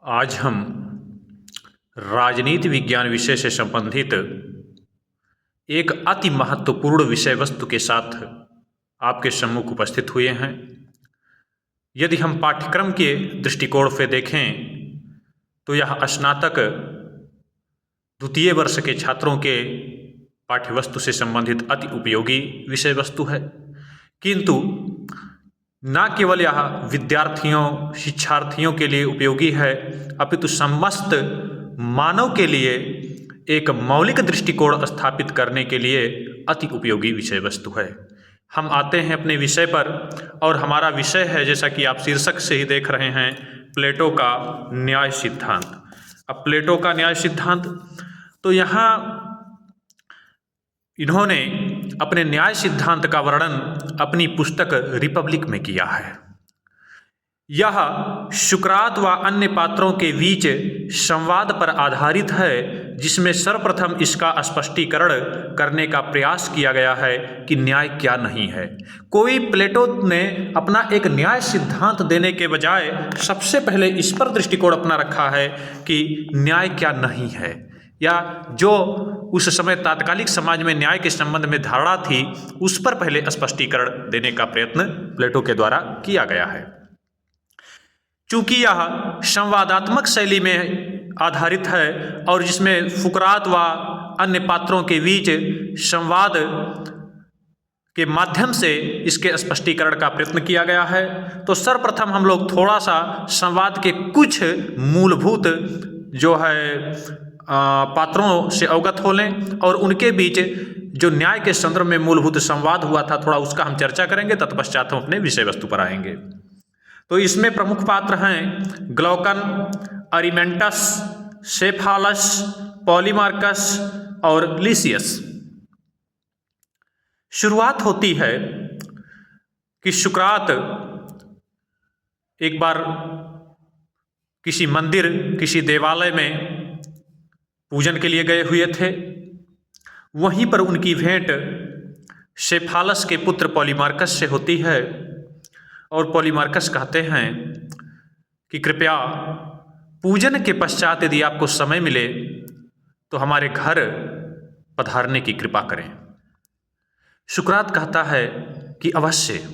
आज हम राजनीति विज्ञान विषय से संबंधित एक अति महत्वपूर्ण विषय वस्तु के साथ आपके सम्मुख उपस्थित हुए हैं। यदि हम पाठ्यक्रम के दृष्टिकोण से देखें तो यह स्नातक द्वितीय वर्ष के छात्रों के पाठ्यवस्तु से संबंधित अति उपयोगी विषय वस्तु है, किंतु न केवल यह विद्यार्थियों शिक्षार्थियों के लिए उपयोगी है अपितु समस्त मानव के लिए एक मौलिक दृष्टिकोण स्थापित करने के लिए अति उपयोगी विषय वस्तु है। हम आते हैं अपने विषय पर और हमारा विषय है, जैसा कि आप शीर्षक से ही देख रहे हैं, प्लेटो का न्याय सिद्धांत। अब प्लेटो का न्याय सिद्धांत, तो यहाँ इन्होंने अपने न्याय सिद्धांत का वर्णन अपनी पुस्तक रिपब्लिक में किया है। यह सुकरात व अन्य पात्रों के बीच संवाद पर आधारित है, जिसमें सर्वप्रथम इसका स्पष्टीकरण करने का प्रयास किया गया है कि न्याय क्या नहीं है। कोई प्लेटो ने अपना एक न्याय सिद्धांत देने के बजाय सबसे पहले इस पर दृष्टिकोण अपना रखा है कि न्याय क्या नहीं है, या जो उस समय तात्कालिक समाज में न्याय के संबंध में धारणा थी उस पर पहले स्पष्टीकरण देने का प्रयत्न प्लेटो के द्वारा किया गया है। चूंकि यह संवादात्मक शैली में आधारित है और जिसमें फुकरात व अन्य पात्रों के बीच संवाद के माध्यम से इसके स्पष्टीकरण का प्रयत्न किया गया है, तो सर्वप्रथम हम लोग थोड़ा सा संवाद के कुछ मूलभूत जो है पात्रों से अवगत हो लें और उनके बीच जो न्याय के संदर्भ में मूलभूत संवाद हुआ था थोड़ा उसका हम चर्चा करेंगे। तत्पश्चात हम अपने विषय वस्तु पर आएंगे। तो इसमें प्रमुख पात्र हैं ग्लौकन, अरिमेंटस, सेफालस, पॉलीमार्कस और लिसियस। शुरुआत होती है कि सुकरात एक बार किसी मंदिर, किसी देवालय में पूजन के लिए गए हुए थे। वहीं पर उनकी भेंट सेफालस के पुत्र पॉलीमार्कस से होती है और पॉलीमार्कस कहते हैं कि कृपया पूजन के पश्चात यदि आपको समय मिले तो हमारे घर पधारने की कृपा करें। सुकरात कहता है कि अवश्य।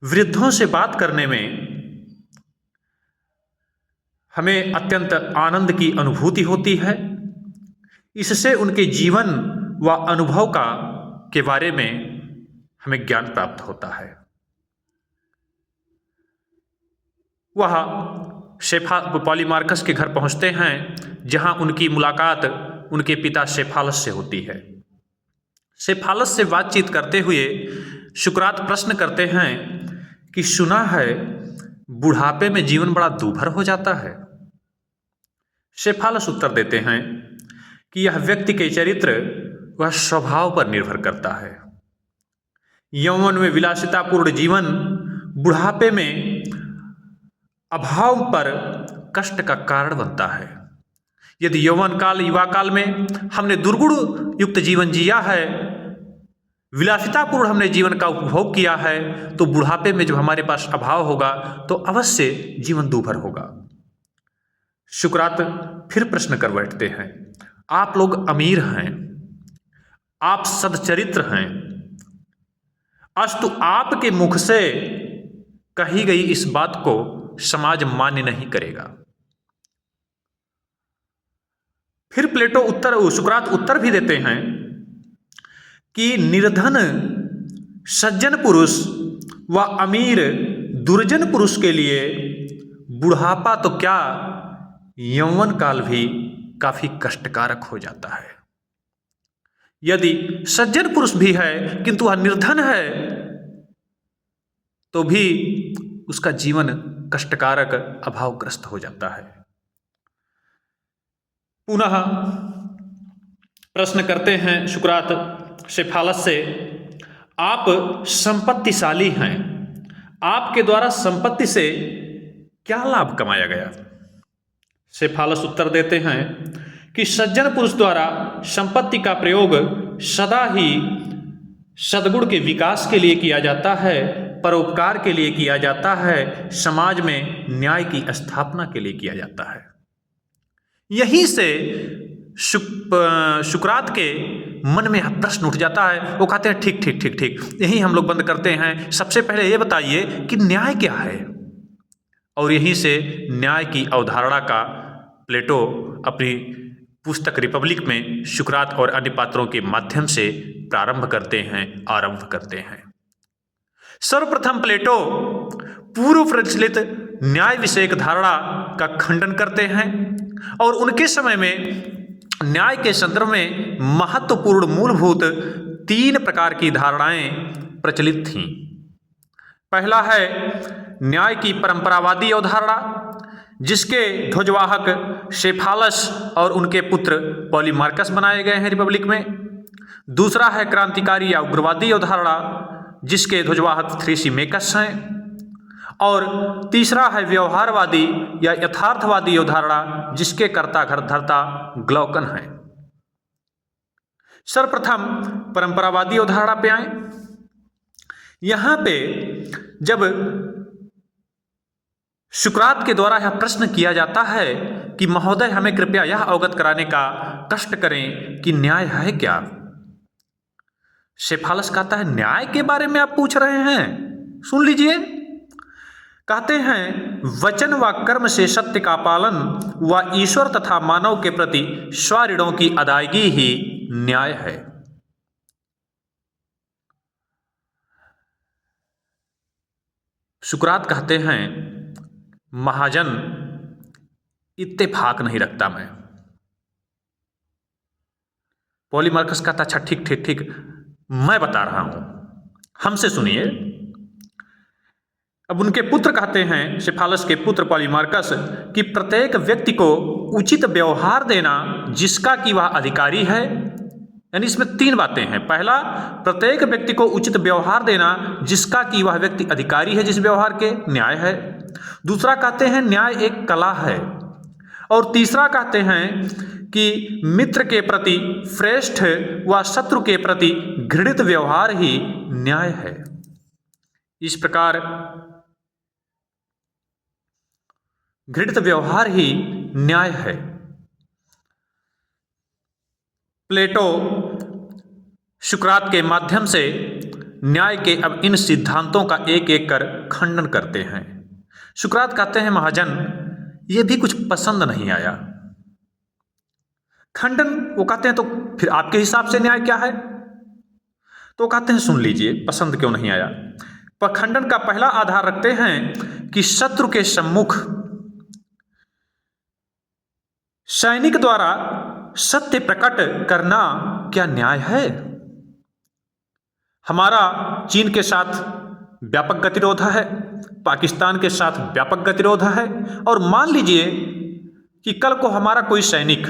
वृद्धों से बात करने में हमें अत्यंत आनंद की अनुभूति होती है। इससे उनके जीवन व अनुभव के बारे में हमें ज्ञान प्राप्त होता है। वह पॉलीमार्कस के घर पहुंचते हैं, जहां उनकी मुलाकात उनके पिता सेफालस से होती है। सेफालस से बातचीत करते हुए सुकरात प्रश्न करते हैं कि सुना है बुढ़ापे में जीवन बड़ा दूभर हो जाता है। सेफालस उत्तर देते हैं कि यह व्यक्ति के चरित्र व स्वभाव पर निर्भर करता है। यौवन में विलासितापूर्ण जीवन बुढ़ापे में अभाव पर कष्ट का कारण बनता है। यदि यौवन काल, युवा काल में हमने दुर्गुण युक्त जीवन जिया है, विलासितापूर्ण हमने जीवन का उपभोग किया है, तो बुढ़ापे में जब हमारे पास अभाव होगा तो अवश्य जीवन दूभर होगा। सुकरात फिर प्रश्न कर बैठते हैं, आप लोग अमीर हैं, आप सदचरित्र हैं, अस्तु आपके मुख से कही गई इस बात को समाज मान्य नहीं करेगा। फिर सुकरात उत्तर भी देते हैं कि निर्धन सज्जन पुरुष व अमीर दुर्जन पुरुष के लिए बुढ़ापा तो क्या, यौवन काल भी काफी कष्टकारक हो जाता है। यदि सज्जन पुरुष भी है किंतु वह निर्धन है तो भी उसका जीवन कष्टकारक, अभावग्रस्त हो जाता है। पुनः प्रश्न करते हैं सुकरात सेफालस से, आप संपत्तिशाली हैं, आपके द्वारा संपत्ति से क्या लाभ कमाया गया? सेफालस उत्तर देते हैं कि सज्जन पुरुष द्वारा संपत्ति का प्रयोग सदा ही सद्गुण के विकास के लिए किया जाता है, परोपकार के लिए किया जाता है, समाज में न्याय की स्थापना के लिए किया जाता है। यहीं से सुकरात के मन में प्रश्न उठ जाता है। वो कहते हैं ठीक ठीक ठीक ठीक, यहीं हम लोग बंद करते हैं। सबसे पहले ये बताइए कि न्याय क्या है। और यहीं से न्याय की अवधारणा का प्लेटो अपनी पुस्तक रिपब्लिक में सुकरात और अन्य पात्रों के माध्यम से आरंभ करते हैं। सर्वप्रथम प्लेटो पूर्व प्रचलित न्याय विषयक धारणा का खंडन करते हैं और उनके समय में न्याय के संदर्भ में महत्वपूर्ण मूलभूत 3 प्रकार की धारणाएं प्रचलित थीं। पहला है न्याय की परंपरावादी अवधारणा, जिसके ध्वजवाहक सेफालस और उनके पुत्र पॉलीमार्कस बनाए गए हैं रिपब्लिक में। दूसरा है क्रांतिकारी या उग्रवादी अवधारणा, जिसके ध्वजवाहक थ्रेसिमेकस हैं। और तीसरा है व्यवहारवादी या यथार्थवादी अवधारणा, जिसके कर्ता धर्ता ग्लौकन है। सर्वप्रथम परंपरावादी अवधारणा पे आए। यहां पे जब सुकरात के द्वारा यह प्रश्न किया जाता है कि महोदय हमें कृपया यह अवगत कराने का कष्ट करें कि न्याय है क्या। सेफालस कहता है न्याय के बारे में आप पूछ रहे हैं, सुन लीजिए। कहते हैं वचन व कर्म से सत्य का पालन व ईश्वर तथा मानव के प्रति स्वऋणों की अदायगी ही न्याय है। सुकरात कहते हैं महाजन इत्तेफाक नहीं रखता मैं। पॉलीमार्कस कहता अच्छा ठीक ठीक ठीक, मैं बता रहा हूं, हमसे सुनिए। अब उनके पुत्र कहते हैं, सेफालस के पुत्र पॉलीमार्कस, कि प्रत्येक व्यक्ति को उचित व्यवहार देना जिसका कि वह अधिकारी है। यानी इसमें 3 बातें हैं। पहला, प्रत्येक व्यक्ति को उचित व्यवहार देना जिसका कि वह व्यक्ति अधिकारी है, जिस व्यवहार के, न्याय है। दूसरा कहते हैं न्याय एक कला है। और तीसरा कहते हैं कि मित्र के प्रति श्रेष्ठ व शत्रु के प्रति घृणित व्यवहार ही न्याय है। इस प्रकार घृणित व्यवहार ही न्याय है। प्लेटो सुकरात के माध्यम से न्याय के अब इन सिद्धांतों का एक एक कर खंडन करते हैं। सुकरात कहते हैं महाजन ये भी कुछ पसंद नहीं आया। खंडन वो कहते हैं तो फिर आपके हिसाब से न्याय क्या है। तो कहते हैं सुन लीजिए पसंद क्यों नहीं आया। पर खंडन का पहला आधार रखते हैं कि शत्रु के सम्मुख सैनिक द्वारा सत्य प्रकट करना क्या न्याय है। हमारा चीन के साथ व्यापक गतिरोध है, पाकिस्तान के साथ व्यापक गतिरोध है, और मान लीजिए कि कल को हमारा कोई सैनिक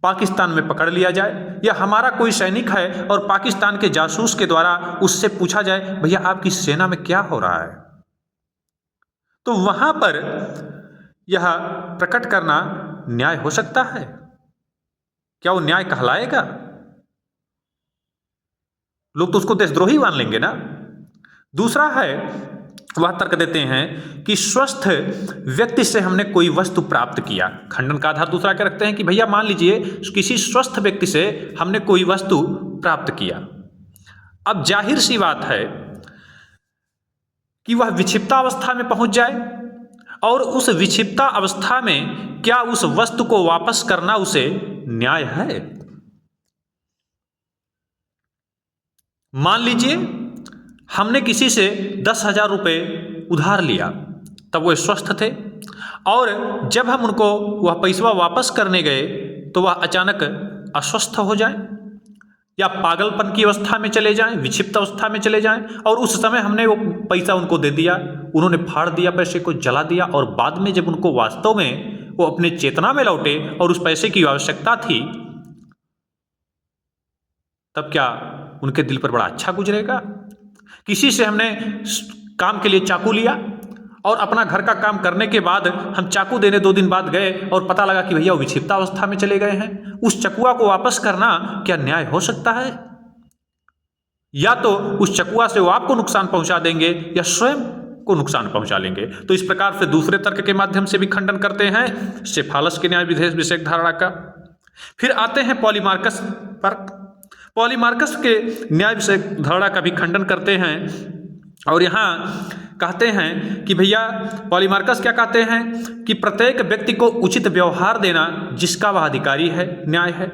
पाकिस्तान में पकड़ लिया जाए, या हमारा कोई सैनिक है और पाकिस्तान के जासूस के द्वारा उससे पूछा जाए भैया आपकी सेना में क्या हो रहा है, तो वहां पर यह प्रकट करना न्याय हो सकता है क्या? वो न्याय कहलाएगा? लोग तो उसको देशद्रोही मान लेंगे ना। दूसरा है वह तर्क देते हैं कि स्वस्थ व्यक्ति से हमने कोई वस्तु प्राप्त किया। खंडन का आधार दूसरा क्या रखते हैं कि भैया मान लीजिए किसी स्वस्थ व्यक्ति से हमने कोई वस्तु प्राप्त किया। अब जाहिर सी बात है कि वह विक्षिप्ता अवस्था में पहुंच जाए, और उस विक्षिप्ता अवस्था में क्या उस वस्तु को वापस करना उसे न्याय है? मान लीजिए हमने किसी से 10,000 रुपये उधार लिया, तब वो स्वस्थ थे, और जब हम उनको वह पैसा वापस करने गए तो वह अचानक अस्वस्थ हो जाए या पागलपन की अवस्था में चले जाएं, विक्षिप्त अवस्था में चले जाएं, और उस समय हमने वो पैसा उनको दे दिया, उन्होंने फाड़ दिया, पैसे को जला दिया, और बाद में जब उनको वास्तव में वो अपने चेतना में लौटे और उस पैसे की आवश्यकता थी, तब क्या उनके दिल पर बड़ा अच्छा गुजरेगा? किसी से हमने काम के लिए चाकू लिया और अपना घर का काम करने के बाद हम चाकू देने 2 दिन बाद गए और पता लगा कि भैया वो विक्षिप्ता अवस्था में चले गए हैं, उस चकुआ को वापस करना क्या न्याय हो सकता है? या तो उस चकुआ से वो आपको नुकसान पहुंचा देंगे या स्वयं को नुकसान पहुंचा लेंगे। तो इस प्रकार से दूसरे तर्क के माध्यम से भी खंडन करते हैं सेफालस के न्याय विधेय विषयक धारणा का। फिर आते हैं पॉलीमार्कस पर। पॉलीमार्कस के न्याय विषयक धारणा का भी खंडन करते हैं और यहाँ कहते हैं कि भैया पॉलीमार्कस क्या कहते हैं कि प्रत्येक व्यक्ति को उचित व्यवहार देना जिसका वह अधिकारी है न्याय है।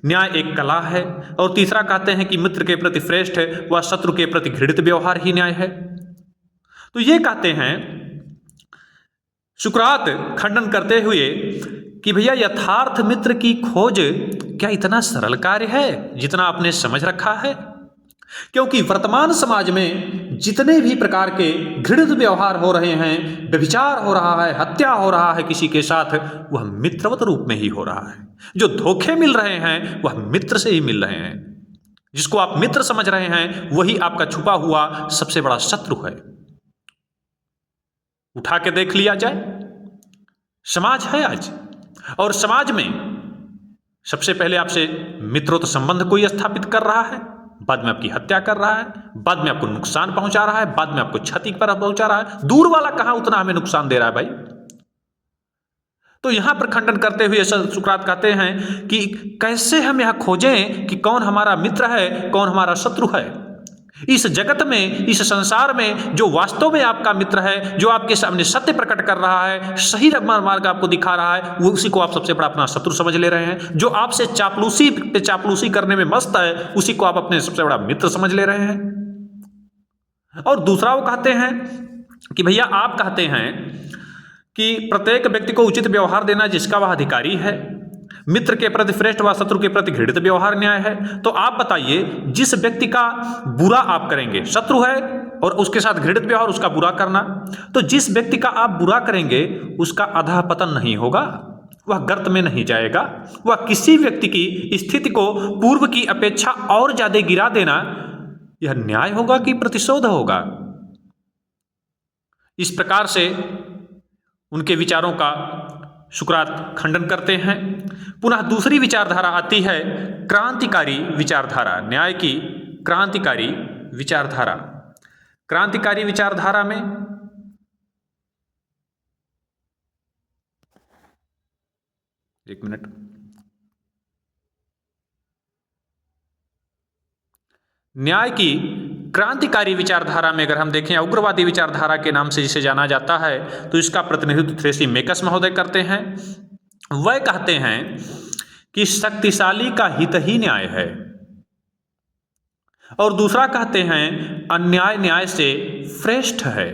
न्याय एक कला है। और तीसरा कहते हैं कि मित्र के प्रति श्रेष्ठ है व शत्रु के प्रति घृणित व्यवहार ही न्याय है। तो ये कहते हैं सुकरात खंडन करते हुए कि भैया यथार्थ मित्र की खोज क्या इतना सरल कार्य है जितना आपने समझ रखा है? क्योंकि वर्तमान समाज में जितने भी प्रकार के घृणित व्यवहार हो रहे हैं, व्यभिचार हो रहा है, हत्या हो रहा है किसी के साथ, वह मित्रवत रूप में ही हो रहा है। जो धोखे मिल रहे हैं वह मित्र से ही मिल रहे हैं। जिसको आप मित्र समझ रहे हैं वही आपका छुपा हुआ सबसे बड़ा शत्रु है। उठा के देख लिया जाए, समाज है आज, और समाज में सबसे पहले आपसे मित्रों संबंध कोई स्थापित कर रहा है, बाद में आपकी हत्या कर रहा है, बाद में आपको नुकसान पहुंचा रहा है, बाद में आपको क्षति पर पहुंचा रहा है। दूर वाला कहां उतना हमें नुकसान दे रहा है भाई। तो यहां पर खंडन करते हुए सुकरात कहते हैं कि कैसे हम यह खोजें कि कौन हमारा मित्र है कौन हमारा शत्रु है। इस जगत में, इस संसार में जो वास्तव में आपका मित्र है, जो आपके सामने सत्य प्रकट कर रहा है, सही मार्ग आपको दिखा रहा है, वो उसी को आप सबसे बड़ा अपना शत्रु समझ ले रहे हैं। जो आपसे चापलूसी पे चापलूसी करने में मस्त है, उसी को आप अपने सबसे बड़ा मित्र समझ ले रहे हैं। और दूसरा वो कहते हैं कि भैया आप कहते हैं कि प्रत्येक व्यक्ति को उचित व्यवहार देना जिसका वह अधिकारी है, मित्र के प्रति श्रेष्ठ व शत्रु के प्रति घृणित व्यवहार न्याय है। तो आप बताइए, जिस व्यक्ति का बुरा आप करेंगे, शत्रु है और उसके साथ घृणित व्यवहार, उसका बुरा करना, तो जिस व्यक्ति का आप बुरा करेंगे उसका अधः पतन नहीं होगा, वह गर्त में नहीं जाएगा, वह किसी व्यक्ति की स्थिति को पूर्व की अपेक्षा और ज्यादा गिरा देना, यह न्याय होगा कि प्रतिशोध होगा? इस प्रकार से उनके विचारों का सुकरात खंडन करते हैं। पुनः दूसरी विचारधारा आती है क्रांतिकारी विचारधारा, न्याय की क्रांतिकारी विचारधारा। क्रांतिकारी विचारधारा में एक मिनट, न्याय की क्रांतिकारी विचारधारा में अगर हम देखें, उग्रवादी विचारधारा के नाम से जिसे जाना जाता है, तो इसका प्रतिनिधित्व थ्रेसी मेकस महोदय करते हैं। वह कहते हैं कि शक्तिशाली का हित ही न्याय है, और दूसरा कहते हैं अन्याय न्याय से श्रेष्ठ है।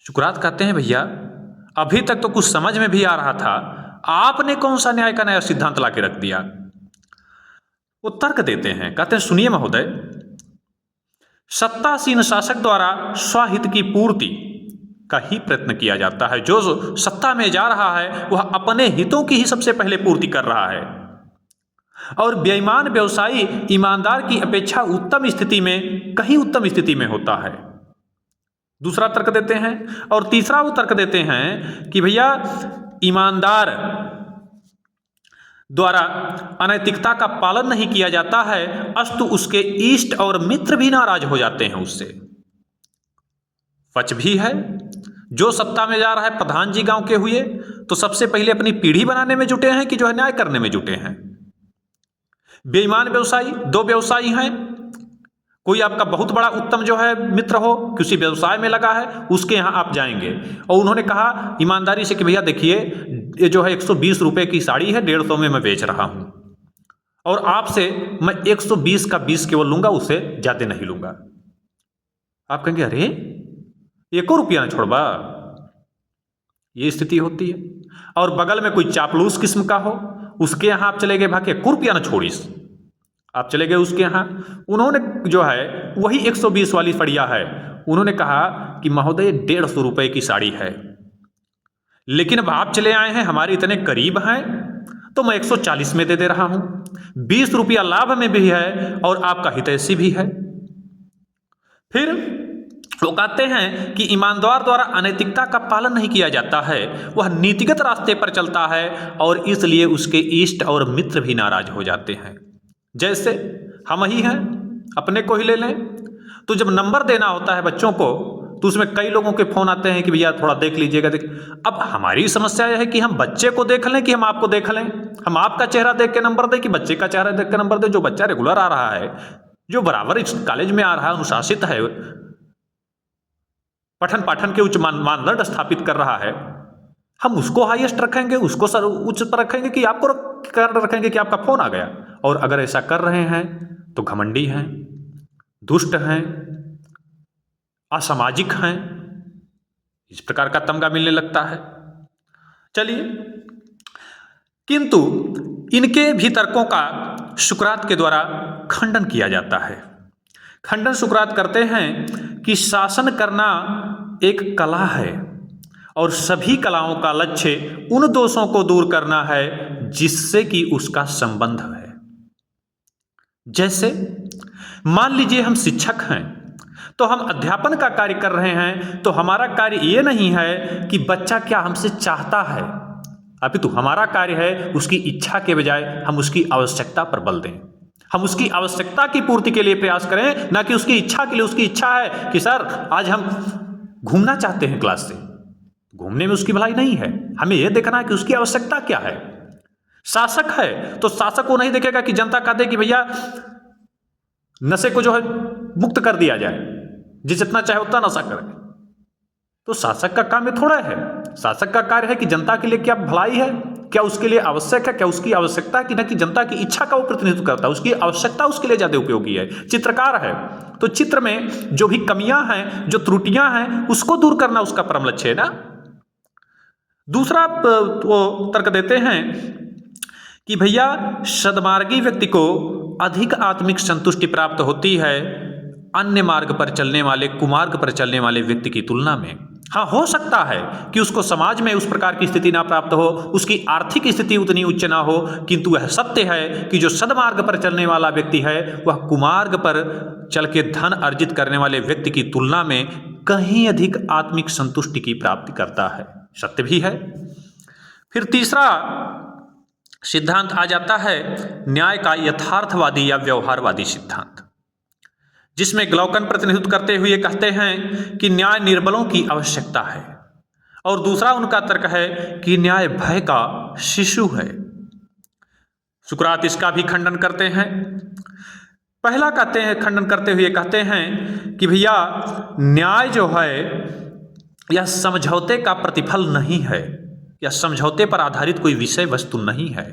सुकरात कहते हैं भैया अभी तक तो कुछ समझ में भी आ रहा था, आपने कौन सा न्याय का नया सिद्धांत लाके रख दिया। वो तर्क देते हैं, कहते हैं सुनिए महोदय, सत्तासीन शासक द्वारा स्वहित की पूर्ति का ही प्रयत्न किया जाता है। जो सत्ता में जा रहा है वह अपने हितों की ही सबसे पहले पूर्ति कर रहा है, और बेईमान व्यवसायी ईमानदार की अपेक्षा उत्तम स्थिति में, कहीं उत्तम स्थिति में होता है। दूसरा तर्क देते हैं। और तीसरा वो तर्क देते हैं कि भैया ईमानदार द्वारा अनैतिकता का पालन नहीं किया जाता है, अस्तु उसके इष्ट और मित्र भी नाराज हो जाते हैं उससे। पक्ष भी है, जो सत्ता में जा रहा है, प्रधान जी गांव के हुए तो सबसे पहले अपनी पीढ़ी बनाने में जुटे हैं कि जो है न्याय करने में जुटे हैं। बेईमान व्यवसायी, दो व्यवसायी हैं, कोई आपका बहुत बड़ा उत्तम जो है मित्र हो, किसी व्यवसाय में लगा है, उसके यहाँ आप जाएंगे और उन्होंने कहा ईमानदारी से कि भैया देखिए ये जो है 120 रुपए की साड़ी है, 150 में मैं बेच रहा हूं, और आपसे मैं 120 का 20 केवल लूंगा, उससे ज्यादा नहीं लूंगा। आप कहेंगे अरे एको रुपया ना छोड़बा, ये स्थिति होती है। और बगल में कोई चापलूस किस्म का हो, उसके यहाँ आप चले गए, भागे 1 रुपया ना छोड़ीस, आप चले गए उसके यहाँ, उन्होंने जो है वही 120 वाली फड़िया है, उन्होंने कहा कि महोदय 150 रुपए की साड़ी है, लेकिन अब आप चले आए हैं, हमारे इतने करीब हैं, तो मैं 140 में दे रहा हूं, 20 रुपया लाभ में भी है और आपका हितैषी भी है। फिर वो कहते हैं कि ईमानदार द्वारा अनैतिकता का पालन नहीं किया जाता है, वह नीतिगत रास्ते पर चलता है और इसलिए उसके इष्ट और मित्र भी नाराज हो जाते हैं। जैसे हम ही हैं, अपने को ही ले लें। तो जब नंबर देना होता है बच्चों को तो उसमें कई लोगों के फोन आते हैं कि भैया थोड़ा देख लीजिएगा। अब हमारी समस्या यह है कि हम बच्चे को देख लें कि हम आपको देख लें। हम आपका चेहरा देख के नंबर दें कि बच्चे का चेहरा देख के नंबर दें। जो बच्चा रेगुलर आ रहा है, जो बराबर इस कॉलेज में आ रहा है, अनुशासित है, पठन पाठन के उच्च मानदंड स्थापित कर रहा है, हम उसको हाईएस्ट रखेंगे, उसको उच्च पर रखेंगे कि आपको रखेंगे कि आपका फोन आ गया। और अगर ऐसा कर रहे हैं तो घमंडी हैं, दुष्ट हैं, असामाजिक हैं, इस प्रकार का तमगा मिलने लगता है। चलिए, किंतु इनके भी तर्कों का सुकरात के द्वारा खंडन किया जाता है। खंडन सुकरात करते हैं कि शासन करना एक कला है और सभी कलाओं का लक्ष्य उन दोषों को दूर करना है जिससे कि उसका संबंध है। जैसे मान लीजिए हम शिक्षक हैं तो हम अध्यापन का कार्य कर रहे हैं, तो हमारा कार्य ये नहीं है कि बच्चा क्या हमसे चाहता है, अपितु हमारा कार्य है उसकी इच्छा के बजाय हम उसकी आवश्यकता पर बल दें। हम उसकी आवश्यकता की पूर्ति के लिए प्रयास करें, ना कि उसकी इच्छा के लिए। उसकी इच्छा है कि सर आज हम घूमना चाहते हैं क्लास से, घूमने में उसकी भलाई नहीं है, हमें यह देखना है कि उसकी आवश्यकता क्या है। शासक है तो शासक को नहीं देखेगा कि जनता कहते कि भैया नशे को जो है मुक्त कर दिया जाए, जितना चाहे उतना नशा करे। तो शासक का काम ये थोड़ा है। शासक का कार्य है कि जनता के लिए क्या भलाई है, क्या उसके लिए आवश्यक है, क्या उसकी आवश्यकता है कि न कि जनता की इच्छा का वो प्रतिनिधित्व करता है, उसकी आवश्यकता उसके लिए ज्यादा उपयोगी है। चित्रकार है तो चित्र में जो भी कमियां हैं, जो त्रुटियां हैं, उसको दूर करना उसका परम लक्ष्य है ना। दूसरा वो तर्क देते हैं कि भैया सद्मार्गी व्यक्ति को अधिक आत्मिक संतुष्टि प्राप्त होती है अन्य मार्ग पर चलने वाले, कुमार्ग पर चलने वाले व्यक्ति की तुलना में। हाँ, हो सकता है कि उसको समाज में उस प्रकार की स्थिति ना प्राप्त हो, उसकी आर्थिक स्थिति उतनी उच्च ना हो, किंतु वह सत्य है कि जो सद्मार्ग पर चलने वाला व्यक्ति है वह कुमार्ग पर चल के धन अर्जित करने वाले व्यक्ति की तुलना में कहीं अधिक आत्मिक संतुष्टि की प्राप्ति करता है। सत्य भी है। फिर तीसरा सिद्धांत आ जाता है न्याय का यथार्थवादी या व्यवहारवादी सिद्धांत, जिसमें ग्लौकन प्रतिनिधित्व करते हुए कहते हैं कि न्याय निर्बलों की आवश्यकता है। और दूसरा उनका तर्क है कि न्याय भय का शिशु है। सुकरात इसका भी खंडन करते हैं। पहला कहते हैं, खंडन करते हुए कहते हैं कि भैया न्याय जो है यह समझौते का प्रतिफल नहीं है, या समझौते पर आधारित कोई विषय वस्तु नहीं है,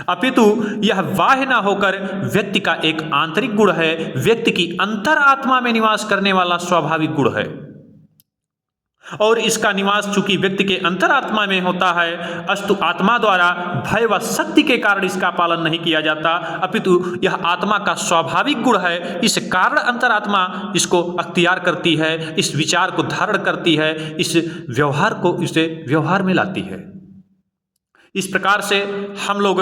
अपितु यह बाह्य ना होकर व्यक्ति का एक आंतरिक गुण है, व्यक्ति की अंतरात्मा में निवास करने वाला स्वाभाविक गुण है। और इसका निवास चूंकि व्यक्ति के अंतरात्मा में होता है, अस्तु आत्मा द्वारा भय व शक्ति के कारण इसका पालन नहीं किया जाता, अपितु यह आत्मा का स्वाभाविक गुण है। इस कारण अंतरात्मा इसको अख्तियार करती है, इस विचार को धारण करती है, इस व्यवहार को इसे व्यवहार में लाती है। इस प्रकार से हम लोग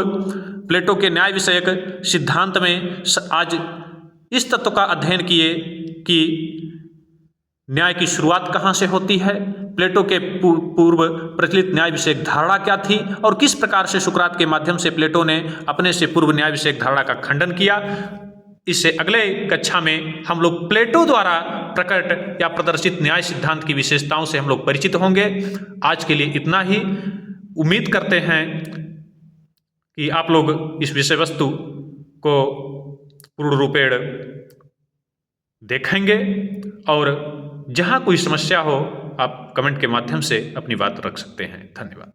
प्लेटो के न्याय विषयक सिद्धांत में आज इस तत्व का अध्ययन किए कि न्याय की शुरुआत कहाँ से होती है, प्लेटो के पूर्व प्रचलित न्याय विषयक धारणा क्या थी, और किस प्रकार से सुकरात के माध्यम से प्लेटो ने अपने से पूर्व न्याय विषयक धारणा का खंडन किया। इससे अगले कक्षा में हम लोग प्लेटो द्वारा प्रकट या प्रदर्शित न्याय सिद्धांत की विशेषताओं से हम लोग परिचित होंगे। आज के लिए इतना ही। उम्मीद करते हैं कि आप लोग इस विषय वस्तु को पूर्ण रूपेण देखेंगे, और जहाँ कोई समस्या हो आप कमेंट के माध्यम से अपनी बात रख सकते हैं। धन्यवाद।